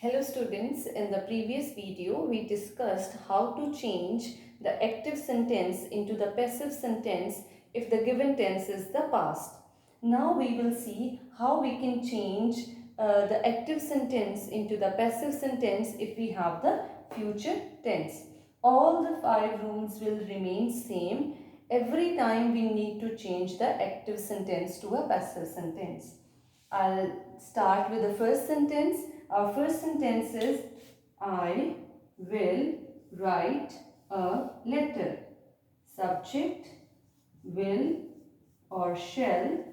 Hello students, in the previous video we discussed how to change the active sentence into the passive sentence if the given tense is the past. Now we will see how we can change the active sentence into the passive sentence if we have the future tense. All the 5 rules will remain same every time we need to change the active sentence to a passive sentence. I'll start with the first sentence. Our first sentence is I will write a letter. Subject will or shall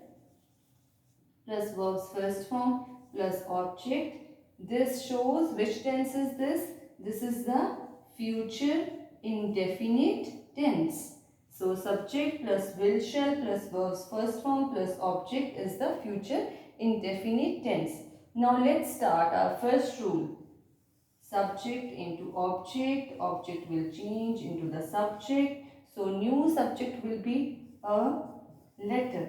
plus verbs first form plus object. This shows which tense is this? This is the future indefinite tense. So subject plus will shall plus verbs first form plus object is the future indefinite tense. Now let's start our first rule. Subject into object. Object will change into the subject. So new subject will be a letter.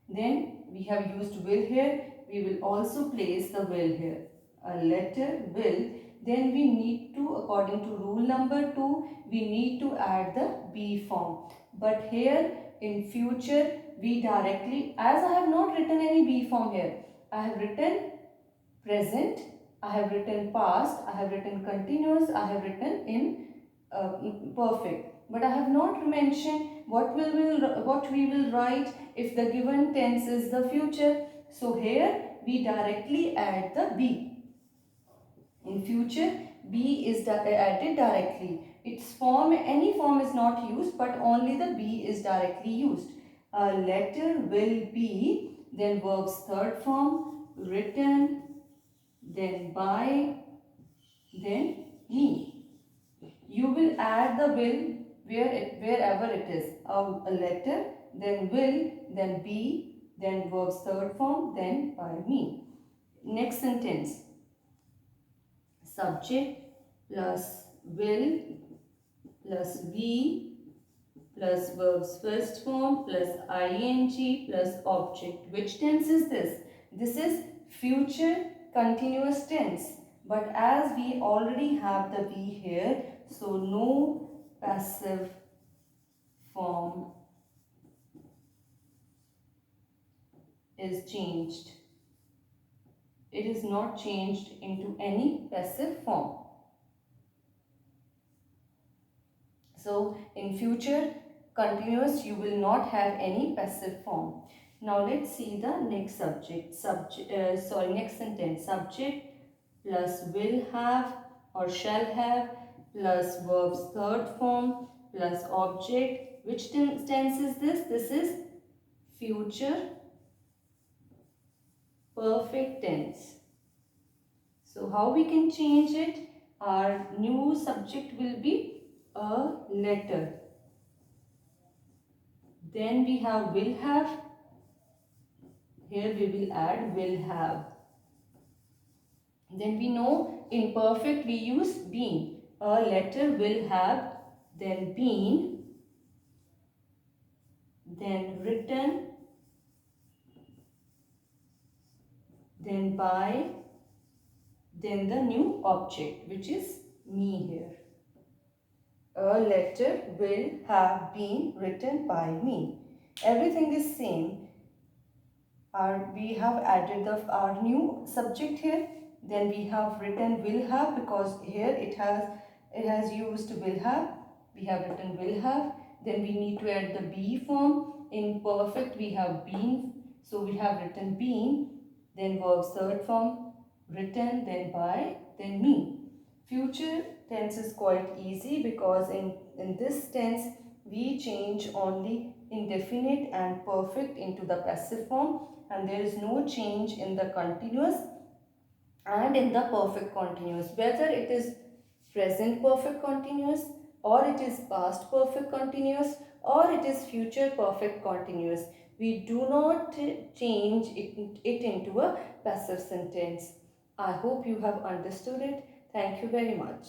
Then we have used will here. We will also place the will here. A letter will. Then we need to, according to rule number 2, we need to add the be form. But here in future we directly, as I have not written any be form here, I have written present, I have written past, I have written continuous, I have written in perfect. But I have not mentioned what we will write if the given tense is the future. So here we directly add the be. In future, be is added directly. Its form, any form is not used, but only the be is directly used. A letter will be, then verbs third form, written, then by, then me. You will add the will wherever it is. A letter, then will, then be, then verbs third form, then by me. Next sentence. Subject plus will plus be plus verbs first form plus ing plus object. Which tense is this? This is future continuous tense. But as we already have the be here, so no passive form is changed. It is not changed into any passive form. So in future continuous you will not have any passive form. Now let's see the next next sentence. Subject plus will have or shall have plus verbs third form plus object. Which tense is this? This is future perfect tense. So how we can change it? Our new subject will be a letter. Then we have will have. Here we will add will have. Then we know in perfect we use been. A letter will have, then been, then written, then by, then the new object which is me here. A letter will have been written by me. Everything is same. We have added our new subject here. Then we have written will have because here it has used will have. We have written will have. Then we need to add the be form. In perfect we have been. So we have written been. Then verbs third form, written, then by, then me. Future tense is quite easy because in this tense we change only indefinite and perfect into the passive form, and there is no change in the continuous and in the perfect continuous, whether it is present perfect continuous or it is past perfect continuous or it is future perfect continuous. We do not change it into a passive sentence. I hope you have understood it. Thank you very much.